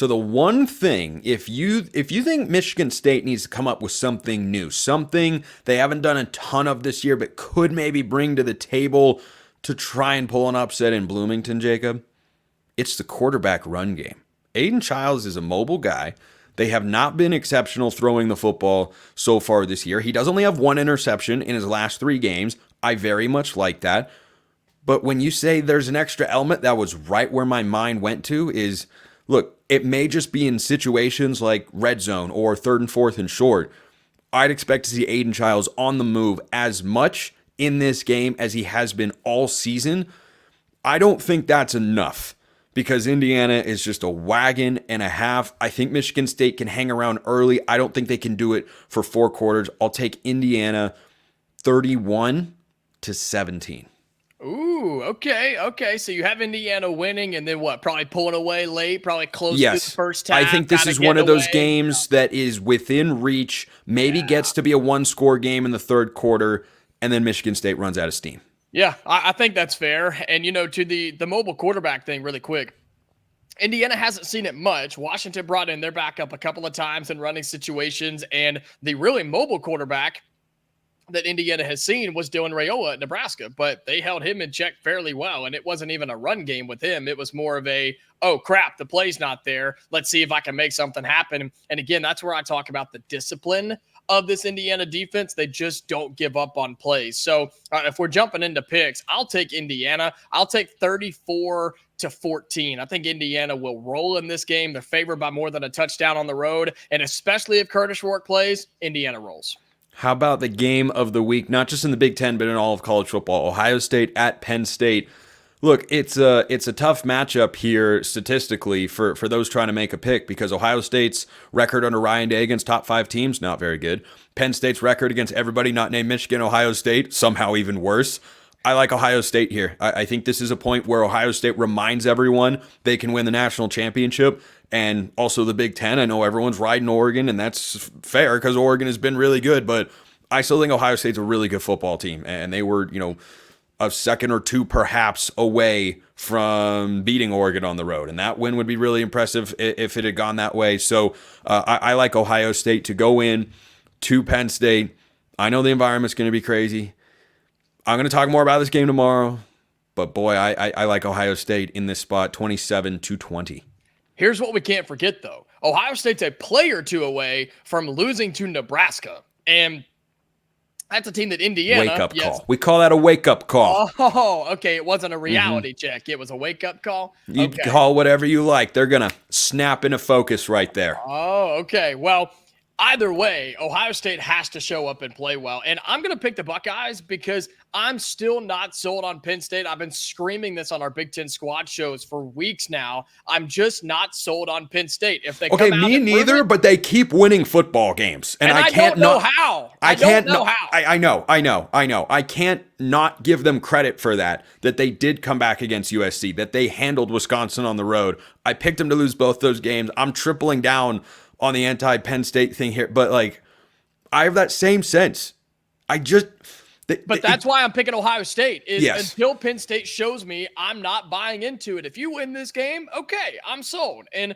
So the one thing, if you think Michigan State needs to come up with something new, something they haven't done a ton of this year, but could maybe bring to the table to try and pull an upset in Bloomington, Jacob, it's the quarterback run game. Aidan Chiles is a mobile guy. They have not been exceptional throwing the football so far this year. He does only have one interception in his last 3 games. I very much like that. But when you say there's an extra element, that was right where my mind went to is, look, it may just be in situations like red zone or 3rd and 4th and short. I'd expect to see Aidan Chiles on the move as much in this game as he has been all season. I don't think that's enough because Indiana is just a wagon and a half. I think Michigan State can hang around early. I don't think they can do it for 4 quarters. I'll take Indiana 31-17. Ooh, okay. So you have Indiana winning and then what? Probably pulling away late, probably close to the first half. I think this is one of those games that is within reach, maybe gets to be a 1-score game in the 3rd quarter, and then Michigan State runs out of steam. Yeah, I think that's fair. And, to the mobile quarterback thing really quick, Indiana hasn't seen it much. Washington brought in their backup a couple of times in running situations, and the really mobile quarterback that Indiana has seen was Dylan Raiola at Nebraska, but they held him in check fairly well, and it wasn't even a run game with him. It was more of a, oh, crap, the play's not there. Let's see if I can make something happen. And again, that's where I talk about the discipline of this Indiana defense. They just don't give up on plays. So if we're jumping into picks, I'll take Indiana. I'll take 34-14. I think Indiana will roll in this game. They're favored by more than a touchdown on the road, and especially if Curtis Rourke plays, Indiana rolls. How about the game of the week, not just in the Big Ten, but in all of college football? Ohio State at Penn State. Look, it's a tough matchup here statistically for those trying to make a pick because Ohio State's record under Ryan Day against top 5 teams, not very good. Penn State's record against everybody not named Michigan, Ohio State, somehow even worse. I like Ohio State here. I think this is a point where Ohio State reminds everyone they can win the national championship and also the Big Ten. I know everyone's riding Oregon, and that's fair because Oregon has been really good, but I still think Ohio State's a really good football team, and they were, a second or 2 perhaps away from beating Oregon on the road, and that win would be really impressive if it had gone that way. So I like Ohio State to go in to Penn State. I know the environment's going to be crazy. I'm going to talk more about this game tomorrow, but boy, I like Ohio State in this spot, 27-20. Here's what we can't forget, though. Ohio State's a play or 2 away from losing to Nebraska, and that's a team that Indiana... Wake-up call. We call that a wake-up call. Oh, okay. It wasn't a reality check. It was a wake-up call? You call whatever you like. They're going to snap into focus right there. Oh, okay. Well, either way, Ohio State has to show up and play well. And I'm going to pick the Buckeyes because I'm still not sold on Penn State. I've been screaming this on our Big Ten squad shows for weeks now. I'm just not sold on Penn State. If they okay, me neither, but they keep winning football games. And I can't don't know how. I don't know how. I know. I can't not give them credit for that they did come back against USC, that they handled Wisconsin on the road. I picked them to lose both those games. I'm tripling down on the anti-Penn State thing here, but I have that same sense. But that's why I'm picking Ohio State. Until Penn State shows me I'm not buying into it. If you win this game, okay, I'm sold. And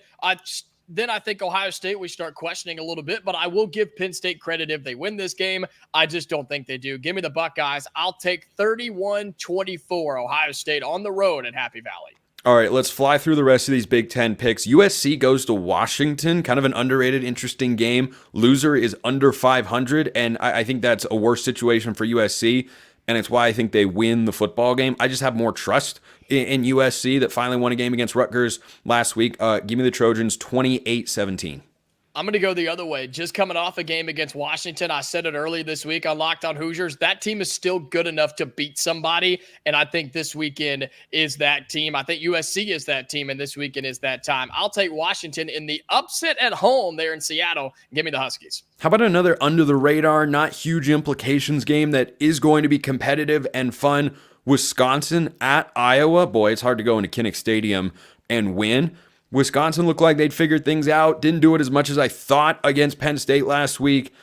then I think Ohio State, we start questioning a little bit, but I will give Penn State credit if they win this game. I just don't think they do. Give me the Buckeyes. I'll take 31-24 Ohio State on the road at Happy Valley. All right, let's fly through the rest of these Big Ten picks. USC goes to Washington, kind of an underrated, interesting game. Loser is under 500, and I think that's a worse situation for USC, and it's why I think they win the football game. I just have more trust in USC that finally won a game against Rutgers last week. Give me the Trojans 28-17. I'm going to go the other way. Just coming off a game against Washington, I said it early this week on Locked On Hoosiers, that team is still good enough to beat somebody, and I think this weekend is that team. I think USC is that team, and this weekend is that time. I'll take Washington in the upset at home there in Seattle. Give me the Huskies. How about another under-the-radar, not huge implications game that is going to be competitive and fun? Wisconsin at Iowa. Boy, it's hard to go into Kinnick Stadium and win. Wisconsin looked like they'd figured things out. Didn't do it as much as I thought against Penn State last week.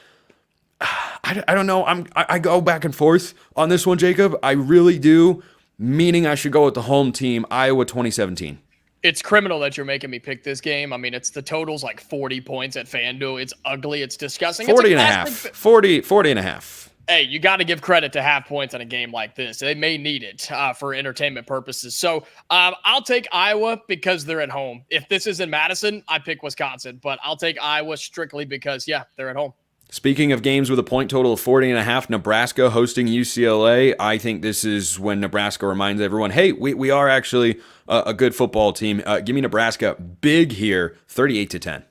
I don't know. I go back and forth on this one, Jacob. I really do, meaning I should go with the home team, Iowa 2017. It's criminal that you're making me pick this game. I mean, it's the total's like 40 points at FanDuel. It's ugly. It's disgusting. 40 it's and a half. 40 and a half. Hey, you got to give credit to half points in a game like this. They may need it for entertainment purposes. So I'll take Iowa because they're at home. If this is in Madison, I pick Wisconsin, but I'll take Iowa strictly because, yeah, they're at home. Speaking of games with a point total of 40 and a half, Nebraska hosting UCLA. I think this is when Nebraska reminds everyone, hey, we are actually a good football team. Give me Nebraska big here, 38-10.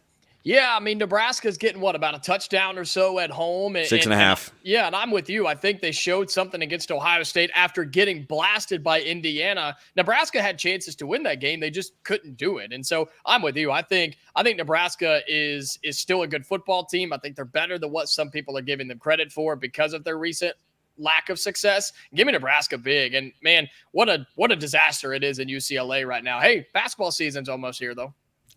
Yeah, I mean, Nebraska's getting, about a touchdown or so at home? 6.5. Yeah, and I'm with you. I think they showed something against Ohio State after getting blasted by Indiana. Nebraska had chances to win that game. They just couldn't do it. And so I'm with you. I think Nebraska is still a good football team. I think they're better than what some people are giving them credit for because of their recent lack of success. Give me Nebraska big. And, man, what a disaster it is in UCLA right now. Hey, basketball season's almost here, though.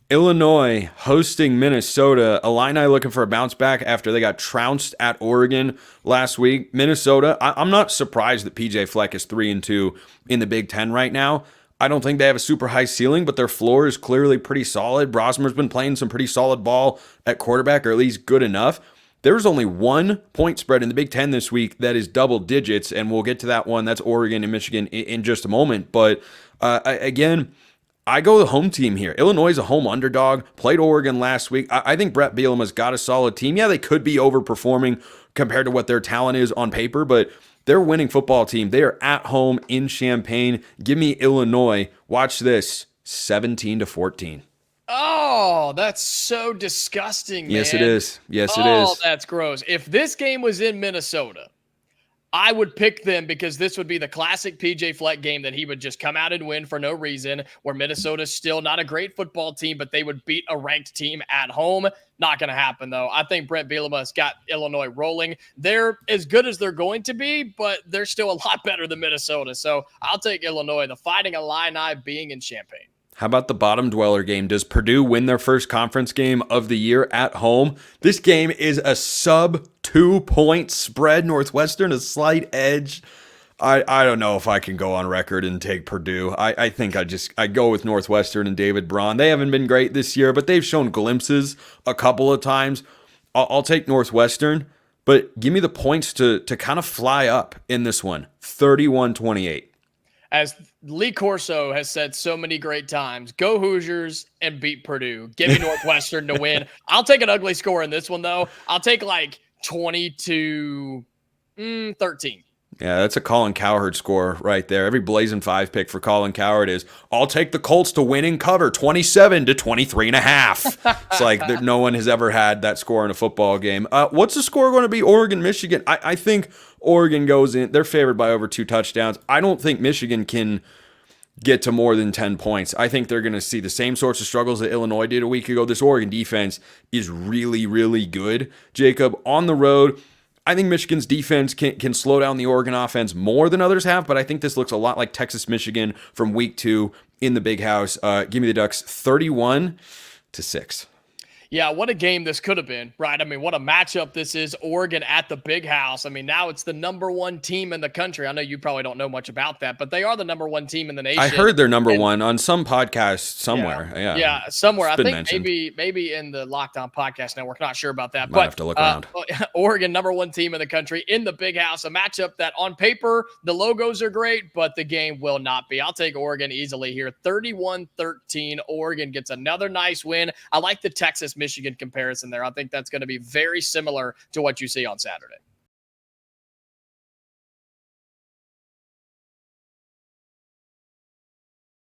Illinois hosting Minnesota. Illini looking for a bounce back after they got trounced at Oregon last week. Minnesota, I'm not surprised that PJ Fleck is 3-2 in the Big Ten right now. I don't think they have a super high ceiling, but their floor is clearly pretty solid. Brosmer's been playing some pretty solid ball at quarterback, or at least good enough. There's only 1 point spread in the Big Ten this week that is double digits, and we'll get to that one. That's Oregon and Michigan in just a moment. But again, I go the home team here. Illinois is a home underdog, played Oregon last week. I think Brett Bielema's got a solid team. Yeah, they could be overperforming compared to what their talent is on paper, but they're a winning football team. They are at home in Champaign. Give me Illinois. Watch this, 17-14. Oh, that's so disgusting, man. Yes, it is. Yes, it is. Oh, that's gross. If this game was in Minnesota, I would pick them because this would be the classic PJ Fleck game that he would just come out and win for no reason, where Minnesota's still not a great football team, but they would beat a ranked team at home. Not going to happen, though. I think Brett Bielema's got Illinois rolling. They're as good as they're going to be, but they're still a lot better than Minnesota. So I'll take Illinois, the Fighting Illini being in Champaign. How about the bottom dweller game? Does Purdue win their first conference game of the year at home? This game is a sub 2-point spread. Northwestern a slight edge. I don't know if I can go on record and take Purdue. I think I go with Northwestern and David Braun. They haven't been great this year, but they've shown glimpses a couple of times. I'll take Northwestern, but give me the points to kind of fly up in this one. 31-28. As Lee Corso has said so many great times, go Hoosiers and beat Purdue. Give me Northwestern to win. I'll take an ugly score in this one, though. I'll take like 20-13. Yeah, that's a Colin Cowherd score right there. Every Blazing 5 pick for Colin Cowherd is, I'll take the Colts to win in cover, 27-23.5. It's like no one has ever had that score in a football game. What's the score going to be? Oregon, Michigan. I think Oregon goes in. They're favored by over 2 touchdowns. I don't think Michigan can get to more than 10 points. I think they're going to see the same sorts of struggles that Illinois did a week ago. This Oregon defense is really, really good. Jacob, on the road, I think Michigan's defense can slow down the Oregon offense more than others have, but I think this looks a lot like Texas-Michigan from week 2 in the Big House. Give me the Ducks 31-6. Yeah, what a game this could have been, right? I mean, what a matchup this is. Oregon at the Big House. I mean, now it's the number 1 team in the country. I know you probably don't know much about that, but they are the number 1 team in the nation. I heard they're number 1 on some podcast somewhere. Yeah, somewhere. I think maybe in the Lockdown Podcast Network. Not sure about that. Might have to look around. Oregon, number 1 team in the country in the Big House. A matchup that on paper, the logos are great, but the game will not be. I'll take Oregon easily here. 31-13. Oregon gets another nice win. I like the Texas-Michigan comparison there. I think that's going to be very similar to what you see on Saturday.